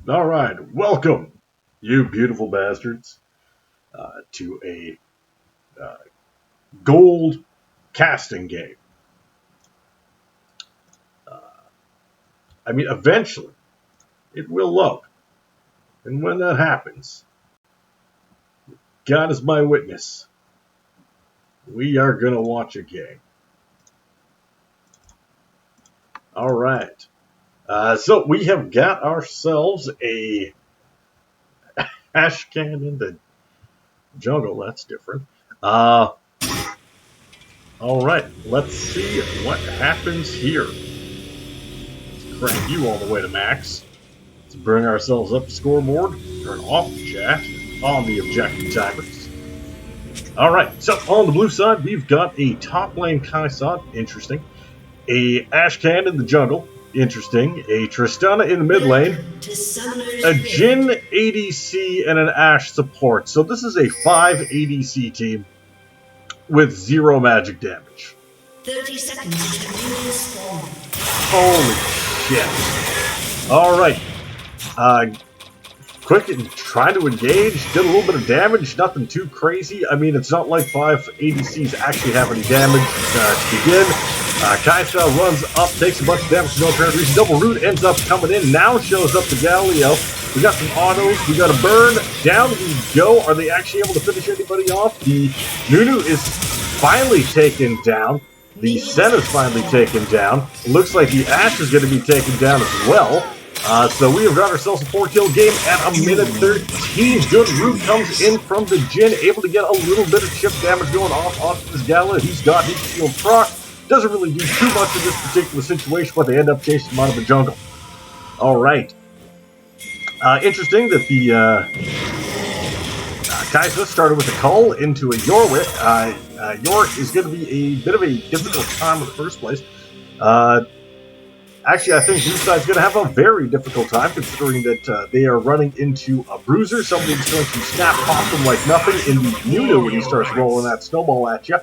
All right, welcome, you beautiful bastards, to a uh, gold casting game. Uh, eventually, it will load. And when that happens, God is my witness, we are going to watch a game. All right. So we have got ourselves a Ashkan in the jungle. That's different. All right, let's see what happens here. Let's crank you all the way to max. Let's bring ourselves up the scoreboard, turn off the chat, on the objective timers. Alright, so on the blue side, we've got a top lane Kaisa, interesting. A Ashkan in the jungle, interesting. A Tristana in the mid lane. A Jhin ADC and an Ashe support. So this is a 5 ADC team with 0 magic damage. 30 seconds to minion spawn. Holy shit. Alright. Quick and trying to engage, did a little bit of damage, nothing too crazy. I mean, it's not like 5 ADCs actually have any damage to begin. Kaisa runs up, takes a bunch of damage for no apparent reason. Double Root ends up coming in, now shows up the Galio. We got some autos, we got a burn, down we go. Are they actually able to finish anybody off? The Nunu is finally taken down. The Sen is finally taken down. It looks like the Ashe is going to be taken down as well. So we have got ourselves a 4-kill game at a minute 13. Good Root comes in from the Jhin, able to get a little bit of chip damage going off onto this Gala. He's got his shield proc. Doesn't really do too much in this particular situation, but they end up chasing him out of the jungle. Alright. Interesting that the Kaisa started with a Cull into a Yorwick. Yor is going to be a bit of a difficult time in the first place. Actually, I think Blue Side's going to have a very difficult time, considering that they are running into a Bruiser. Somebody's going to snap pop them like nothing in the Nunu when he starts rolling that snowball at you.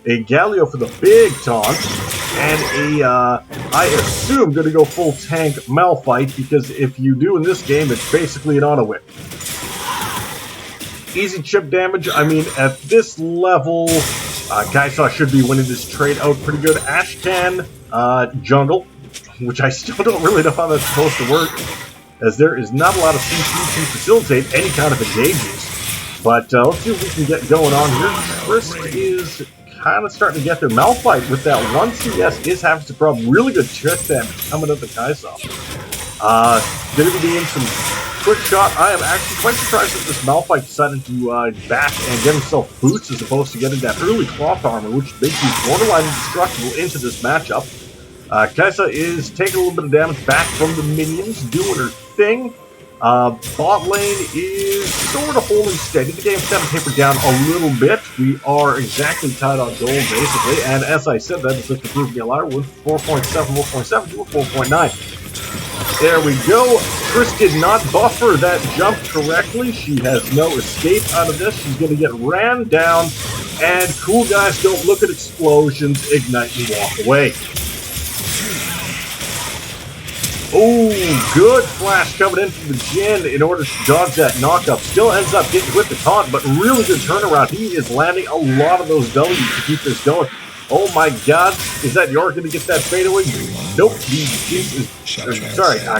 A Galio for the big taunt, and I assume, going to go full tank Malphite, because if you do in this game, it's basically an auto-whip. Easy chip damage. I mean, at this level, Kaisa should be winning this trade out pretty good. Ashkan, jungle, which I still don't really know how that's supposed to work, as there is not a lot of CC to facilitate any kind of engages. But let's see what we can get going on here. Trist is kind of starting to get their Malphite with that 1 CS is having some problem. Really good chip damage coming up at Kaisa. Going to be doing some quick shot. I am actually quite surprised that this Malphite decided to back and get himself boots as opposed to getting that early cloth armor, which makes you borderline indestructible into this matchup. Kaisa is taking a little bit of damage back from the minions, doing her thing. Bot lane is sort of holding steady. The game's kind of tapered down a little bit. We are exactly tied on gold, basically. And as I said, that is just to prove me a liar with 4.7, 4.7 to a 4.9. There we go. Chris did not buffer that jump correctly. She has no escape out of this. She's going to get ran down. And cool guys don't look at explosions, ignite, and walk away. Oh, good flash coming in from the Jhin in order to dodge that knockup. Still ends up getting with the taunt, but really good turnaround. He is landing a lot of those W's to keep this going. Oh my god, is that York going to get that fadeaway? Nope,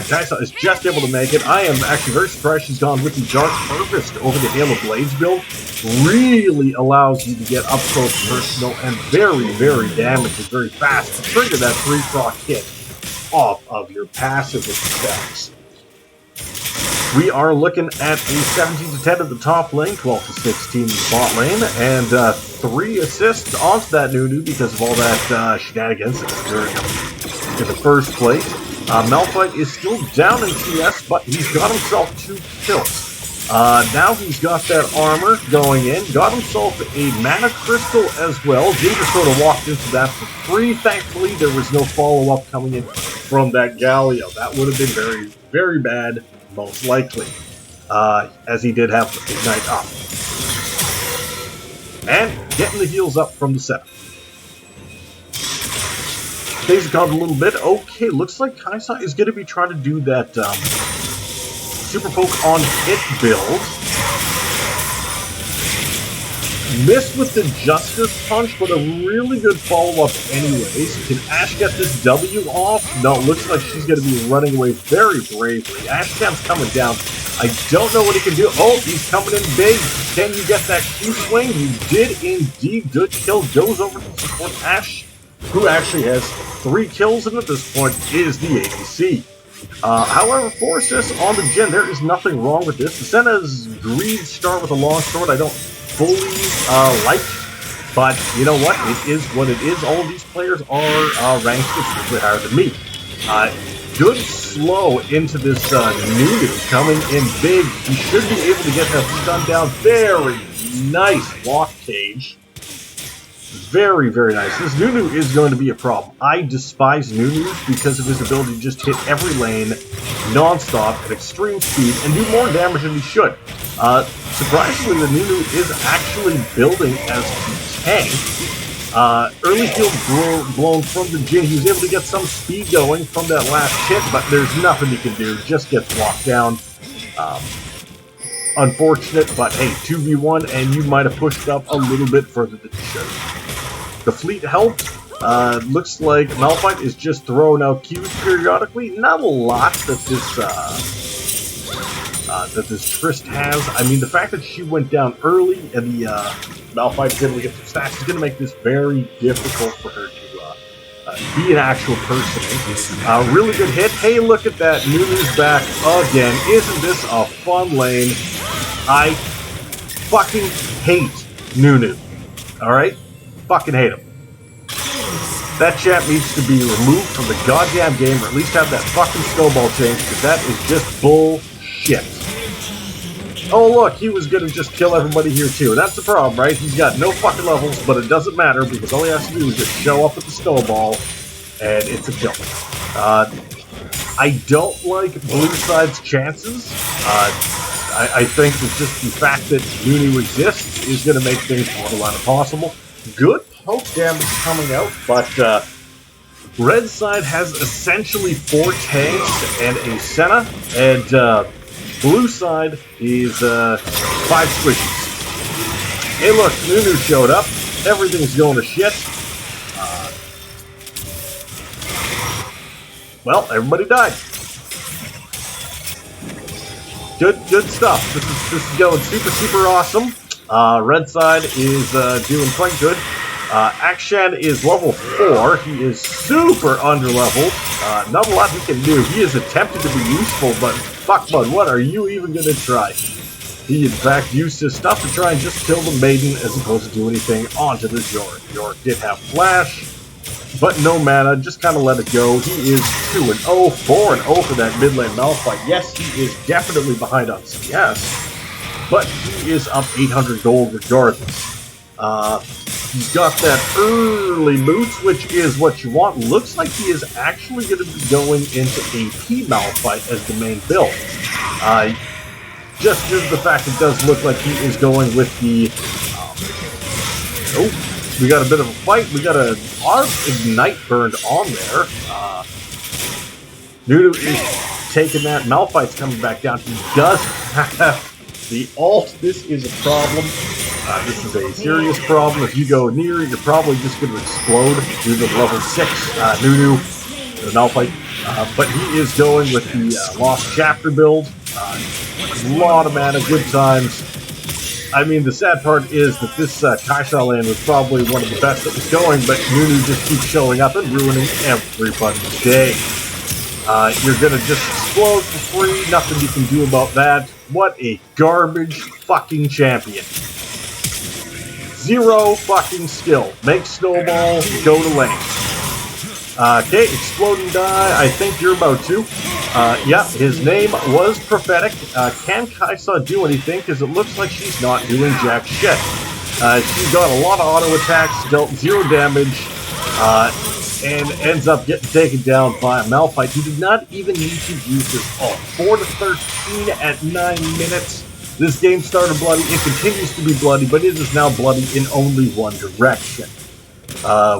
Kaisa is just able to make it. I am actually very surprised she's gone with the Dark Harvest over the Halo Blades build. Really allows you to get up close personal and very, very damaging, very fast to trigger that 3-proc hit off of your passive effects. We are looking at a 17 to 10 at the top lane, 12 to 16 in the bot lane, and 3 assists onto that Nunu because of all that shenanigans in the first place. Malphite is still down in CS, but he's got himself 2 kills. Now he's got that armor going in, got himself a mana crystal as well. Ginger sort of walked into that for free. Thankfully, there was no follow-up coming in from that Galio. That would have been very, very bad, most likely, as he did have Ignite up. And getting the heals up from the setup. Things have gone a little bit. Okay, looks like Kaisa is going to be trying to do that Super Poke on hit build. Missed with the Justice Punch, but a really good follow-up anyways. Can Ash get this W off? No, it looks like she's going to be running away very bravely. Ashkan's coming down. I don't know what he can do. Oh, he's coming in big. Can you get that Q swing? You did indeed. Good kill. Goes over to support Ash, who actually has 3 kills and at this point is the ADC. However, 4 assists on the Jhin. There is nothing wrong with this. The Senna's Greed start with a long sword. I don't fully like, but you know what? It is what it is. All of these players are ranked considerably higher than me. Good slow into this Nunu coming in big. He should be able to get that stun down. Very nice block cage. Very, very nice. This Nunu is going to be a problem. I despise Nunu because of his ability to just hit every lane non-stop at extreme speed and do more damage than he should. Surprisingly, the Nunu is actually building as a tank. Early field blown from the Jhin. He was able to get some speed going from that last hit, but there's nothing he can do. Just gets locked down. Unfortunate, but hey, 2v1, and you might have pushed up a little bit further than you should. The fleet helped. Looks like Malphite is just throwing out Qs periodically. Not a lot that this Trist has. I mean, the fact that she went down early and the Malphite's able to get some stacks is going to make this very difficult for her to be an actual person. Really good hit. Hey, look at that. Nunu's back again. Isn't this a fun lane? I fucking hate Nunu. Alright? Fucking hate him. That chap needs to be removed from the goddamn game, or at least have that fucking snowball change, because that is just bullshit. Oh look, he was gonna just kill everybody here too. That's the problem, right? He's got no fucking levels, but it doesn't matter, because all he has to do is just show up with the snowball, and it's a kill. I don't like blue side's chances. I think that just the fact that Nunu exists is going to make things borderline impossible. Good poke damage coming out, but red side has essentially 4 tanks and a Senna, and blue side is 5 squishies. Hey look, Nunu showed up. Everything's going to shit. Well, everybody died. Good stuff. This is going super awesome. Red side is doing quite good. Ashkan is level 4. He is super underleveled. Not a lot he can do. He is attempted to be useful, but fuck bud, what are you even gonna try? He in fact used his stuff to try and just kill the maiden as opposed to do anything onto the York. York did have flash, but no mana, just kind of let it go. He is 2-0, 4-0 for that mid lane Malphite. Yes, he is definitely behind on CS, but he is up 800 gold regardless. He's got that early boots, which is what you want. Looks like he is actually going to be going into AP Malphite as the main build. Just due to the fact it does look like he is going with the... oh, we got a bit of a fight. We got a lot of Ignite burned on there. Nunu is taking that. Malphite's coming back down. He does have the ult. This is a problem. This is a serious problem. If you go near, you're probably just going to explode due to the level 6 Nunu, the Malphite. But he is going with the Lost Chapter build. A lot of mana, good times. I mean, the sad part is that this Kaisha lane was probably one of the best that was going, but Nunu just keeps showing up and ruining everybody's day. You're going to just explode for free. Nothing you can do about that. What a garbage fucking champion. Zero fucking skill. Make snowball, go to lane. Okay, explode and die. I think you're about to. Yeah, his name was Prophetic. Can Kaisa do anything? Because it looks like she's not doing jack shit. She got a lot of auto attacks, dealt 0 damage, and ends up getting taken down by a Malphite who did not even need to use his ult. 4-13 at 9 minutes. This game started bloody. It continues to be bloody, but it is now bloody in only one direction.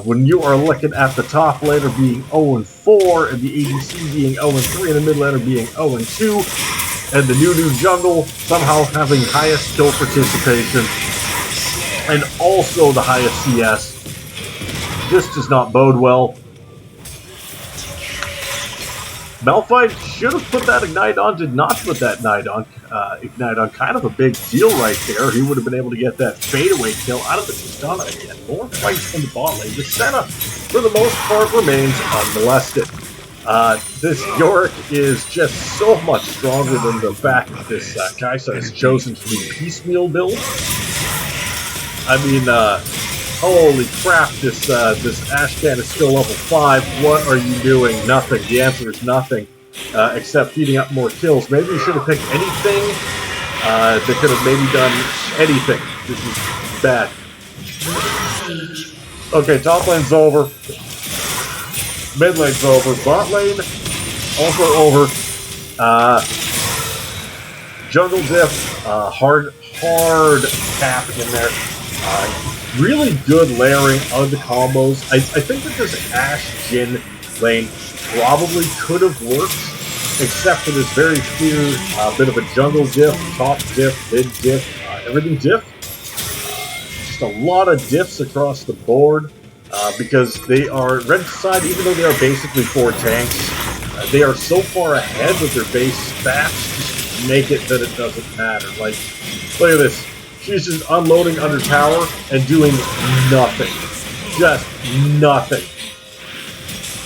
When you are looking at the top laner being 0-4 and the ADC being 0-3 and the mid laner being 0-2, and the Nunu jungle somehow having highest kill participation and also the highest CS. This does not bode well. Malphite should have put that Ignite on, did not put that Ignite on. Kind of a big deal right there. He would have been able to get that fadeaway kill out of the Tristana again. More fights in the bot lane. The Senna, for the most part, remains unmolested. This Yorick is just so much stronger than the fact that this Kaisa has chosen to do piecemeal build. I mean, holy crap, this Ashkan is still level 5. What are you doing? Nothing. The answer is nothing, except feeding up more kills. Maybe you should have picked anything that could have maybe done anything. This is bad. Okay, top lane's over. Mid lane's over. Bot lane also over. Jungle diff, hard cap in there. Really good layering of the combos. I think that this Ashe Jhin lane probably could have worked, except for this very clear bit of a jungle diff, top diff, mid diff, everything diff. Just a lot of diffs across the board because they are, red side, even though they are basically 4 tanks, they are so far ahead with their base stats, just make it that it doesn't matter. Like, look at this. She's just unloading under tower and doing nothing. Just nothing.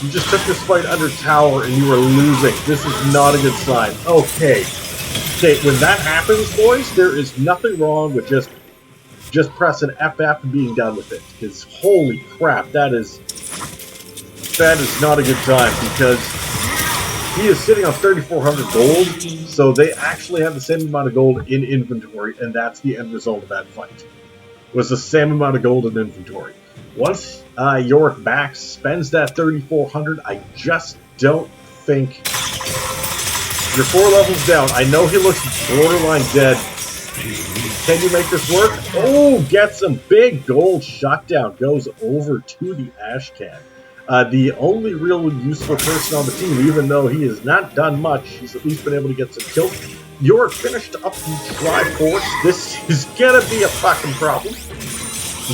You just took this fight under tower and you are losing. This is not a good sign. Okay. Okay, when that happens, boys, there is nothing wrong with just pressing FF and being done with it. Because holy crap, that is not a good time because he is sitting on 3,400 gold, so they actually have the same amount of gold in inventory, and that's the end result of that fight. Was the same amount of gold in inventory. Once Yorick back spends that 3,400, I just don't think you're 4 levels down. I know he looks borderline dead. Can you make this work? Oh, gets a big gold shutdown. Goes over to the Ashkan. The only real useful person on the team, even though he has not done much, he's at least been able to get some kills. Yorick finished up the Triforce. This is gonna be a fucking problem.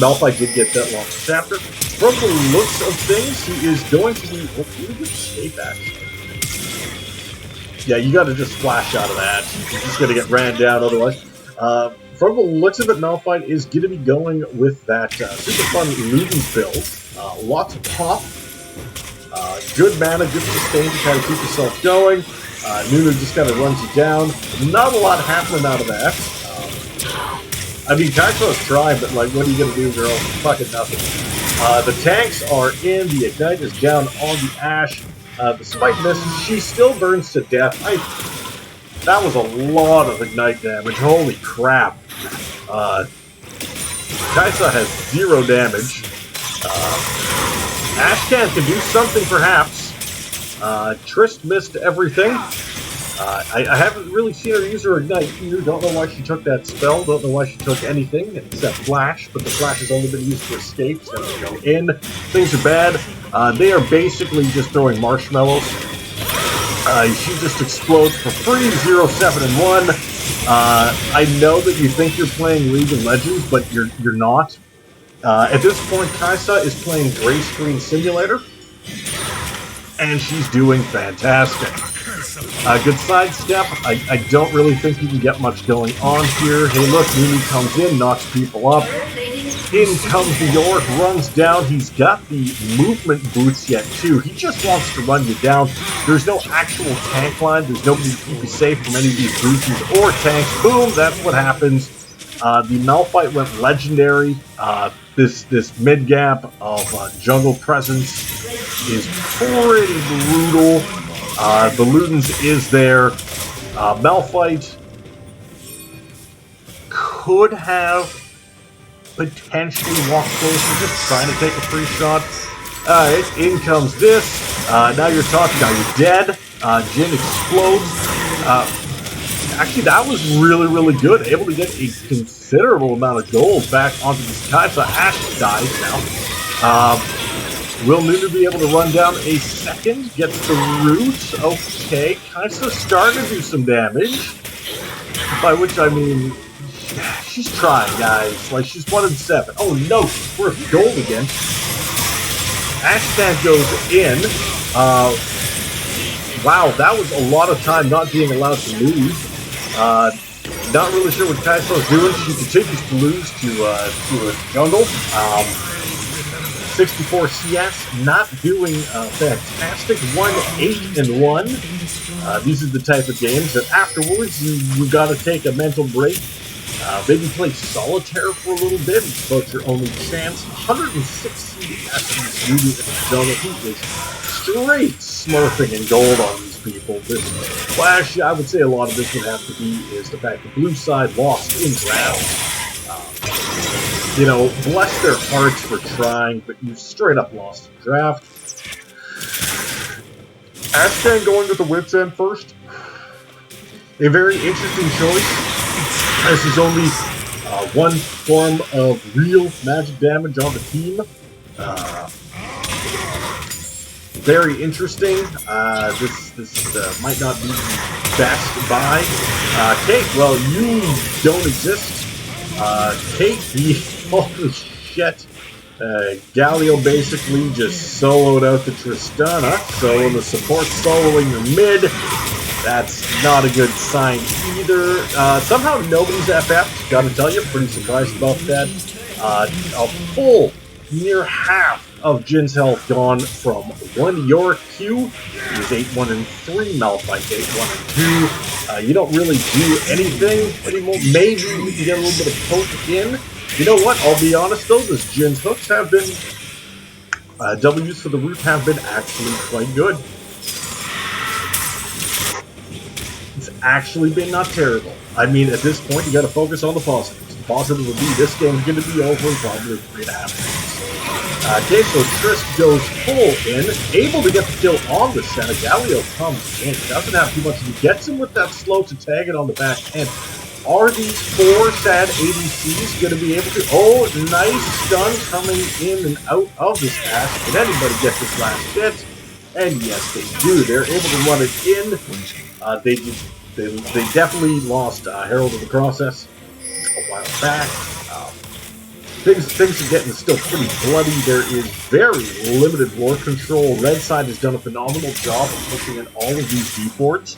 Malphite did get that long chapter. From the looks of things, he is going to be really good escape actually. Yeah, you gotta just flash out of that. You're just gonna get ran down otherwise. From the looks of it, Malphite is going to be going with that super fun Luden's build. Lots of pop, good mana, good sustain to kind of keep yourself going. Nunu just kind of runs you down. Not a lot happening out of that. I mean, Kaitro's trying, but like, what are you going to do, girl? Fucking nothing. The tanks are in, the Ignite is down on the Ashe. Despite this, she still burns to death. That was a lot of Ignite damage. Holy crap. Kaisa has 0 damage. Ashkan can do something, perhaps. Trist missed everything. I haven't really seen her use her Ignite either. Don't know why she took that spell. Don't know why she took anything except Flash. But the Flash has only been used for escape. So they go in. Things are bad. They are basically just throwing marshmallows. She just explodes for free, 0, 7, and 1. I know that you think you're playing League of Legends, but you're not. At this point, Kaisa is playing Gray Screen Simulator, and she's doing fantastic. Good sidestep. I don't really think you can get much going on here. Hey, look, Nunu comes in, knocks people up. In comes the Yorick, runs down. He's got the movement boots yet, too. He just wants to run you down. There's no actual tank line. There's nobody to keep you safe from any of these boosters or tanks. Boom, that's what happens. The Malphite went legendary. This mid-gap of jungle presence is pretty brutal. The Ludens is there. Malphite could have potentially walk closer, just trying to take a free shot. Alright, in comes this. Now you're talking, now you're dead. Jhin explodes. Actually, that was really, really good. Able to get a considerable amount of gold back onto this Kaisa. Ashe dies now. Will Nunu be able to run down a second? Gets the root. Okay, Kai'Sa starting to do some damage. By which I mean, she's trying, guys. Like, she's 1 in 7. Oh no, she's worth gold again. Ashkan goes in. Wow, that was a lot of time not being allowed to lose. Not really sure what Kai'Sa is doing. She continues to lose to a jungle. 64 CS, not doing fantastic. 1-8-1. These are the type of games that afterwards you got to take a mental break. Maybe play solitaire for a little bit. It's about your only chance. 106 CS in this movie at the jungle. He is straight smurfing in gold on these people. Well, actually, I would say a lot of this would have to be is the fact the blue side lost in rounds. You know, bless their hearts for trying, but you straight up lost the draft. Ashkan going with the Whip's End first. A very interesting choice. This is only one form of real magic damage on the team. Very interesting. This might not be the best buy. Kate, well, you don't exist. Kate, holy shit. Galio basically just soloed out the Tristana, so the support soloing your mid. That's not a good sign either. Somehow nobody's FF, gotta tell you, pretty surprised about that. A full near half of Jin's health gone from 1 Yorick Q. He was 8-1 and 3, Malphite 8-1 and 2. You don't really do anything anymore. Maybe we can get a little bit of poke in. You know what? I'll be honest though, this Jin's hooks have been W's for the root have been actually quite good. It's actually been not terrible. I mean, at this point, you got to focus on the positives. The positive would be this game's going to be over in probably 3.5 minutes. Okay, so Trisk goes full in, able to get the kill on the center. Galio comes in, doesn't have too much. He gets him with that slow to tag it on the back end. Are these 4 sad ADCs going to be able to... Oh, nice stun coming in and out of this Ash. Did anybody get this last hit? And yes, they do. They're able to run it in. They definitely lost Herald of the Process a while back. Things are getting still pretty bloody. There is very limited war control. Red side has done a phenomenal job of pushing in all of these D-ports.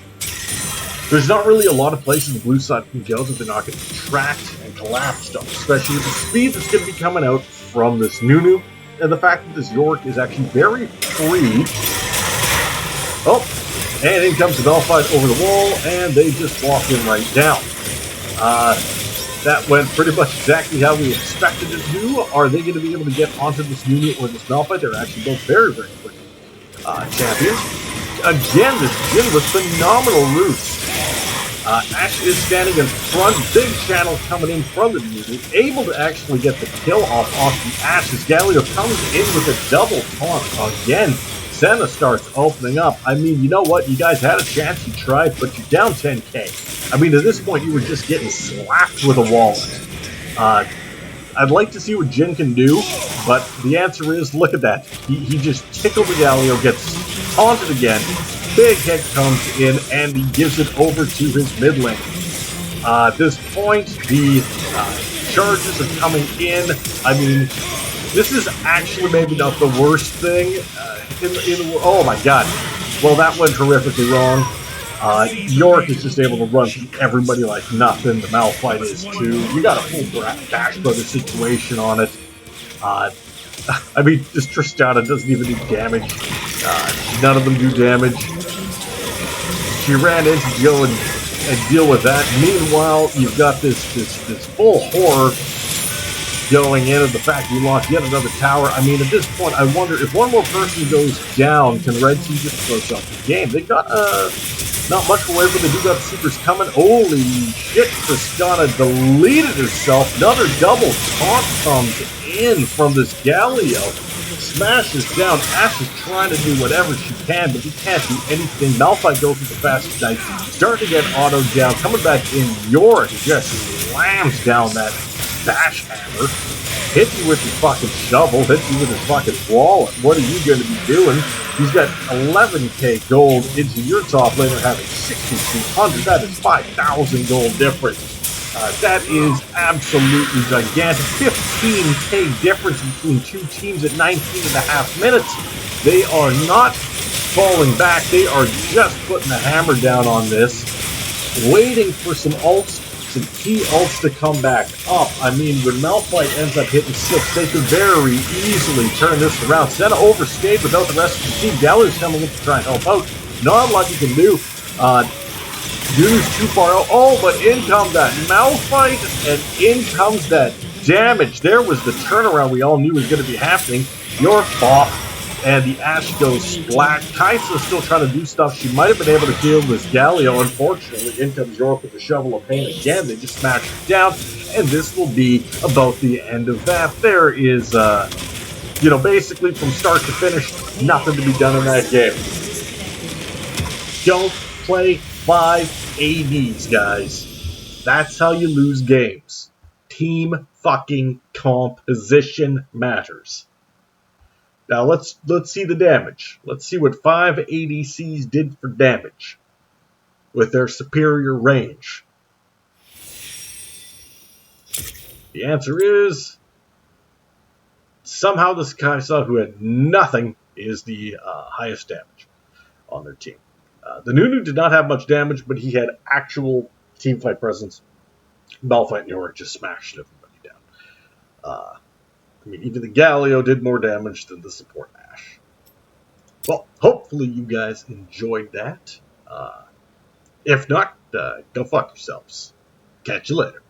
There's not really a lot of places the blue side can go that they're not getting tracked and collapsed on, especially with the speed that's going to be coming out from this Nunu, and the fact that this Yorick is actually very free. Oh, and in comes the Malphite over the wall, and they just walk in right down. That went pretty much exactly how we expected it to. Are they going to be able to get onto this Nunu or this Malphite? They're actually both very, very quick champions. Again, this Jin with phenomenal roots. Ash is standing in front, big channel coming in from the Nunu, able to actually get the kill off the Ash as Galio comes in with a double taunt again. Senna starts opening up. I mean, you know what? You guys had a chance, you tried, but you're down 10k. I mean, at this point, you were just getting slapped with a wallet. I'd like to see what Jin can do, but the answer is, look at that. He just tickled the Galio, gets taunted again. Big hit comes in, and he gives it over to his mid lane. At this point, the charges are coming in. I mean, this is actually maybe not the worst thing. Oh my god. Well, that went horrifically wrong. Yorick is just able to run through everybody like nothing. The Malphite is too. You got a full Bash Brother situation on it. I mean, this Tristana doesn't even do damage. None of them do damage. She ran in to go and deal with that. Meanwhile, you've got this full horror going in, and the fact we lost yet another tower. I mean, at this point, I wonder if one more person goes down, can Red Team just close up the game? They got not much away, but they do got the supers coming. Holy shit, Tristana deleted herself. Another double taunt comes in from this Galio. Smashes down. Ash is trying to do whatever she can, but he can't do anything. Malphite goes with the fastest knife. Starting to get autoed down. Coming back in, Yorick just slams down that Bash Hammer. hit you with his fucking shovel, hit you with his fucking wallet. What are you going to be doing? He's got 11k gold into your top laner having 6,200. That is 5,000 gold difference. That is absolutely gigantic. 15k difference between two teams at 19 and a half minutes. They are not falling back. They are just putting the hammer down on this, waiting for some ults, some key ults to come back up. I mean, when Malphite ends up hitting 6, they could very easily turn this around. Senna overstayed without the rest of the team. Galler's coming in to try and help out. Not a lot you can do. Nunu's too far out. Oh, but in comes that Malphite, and in comes that damage. There was the turnaround we all knew was going to be happening. Your bop. And the Ash goes splat. Kaisa's still trying to do stuff. She might have been able to kill this Galio. Unfortunately, in comes York with the Shovel of Pain again. They just smash it down. And this will be about the end of that. There is, basically from start to finish, nothing to be done in that game. Don't play 5 ADs, guys. That's how you lose games. Team fucking composition matters. Now let's see the damage. Let's see what 5 ADCs did for damage with their superior range. The answer is somehow this Kaisa, who had nothing, is the highest damage on their team. The Nunu did not have much damage, but he had actual teamfight presence. Malphite and Yorick just smashed everybody down. Even the Galio did more damage than the support Ash. Well, hopefully you guys enjoyed that. If not, go fuck yourselves. Catch you later.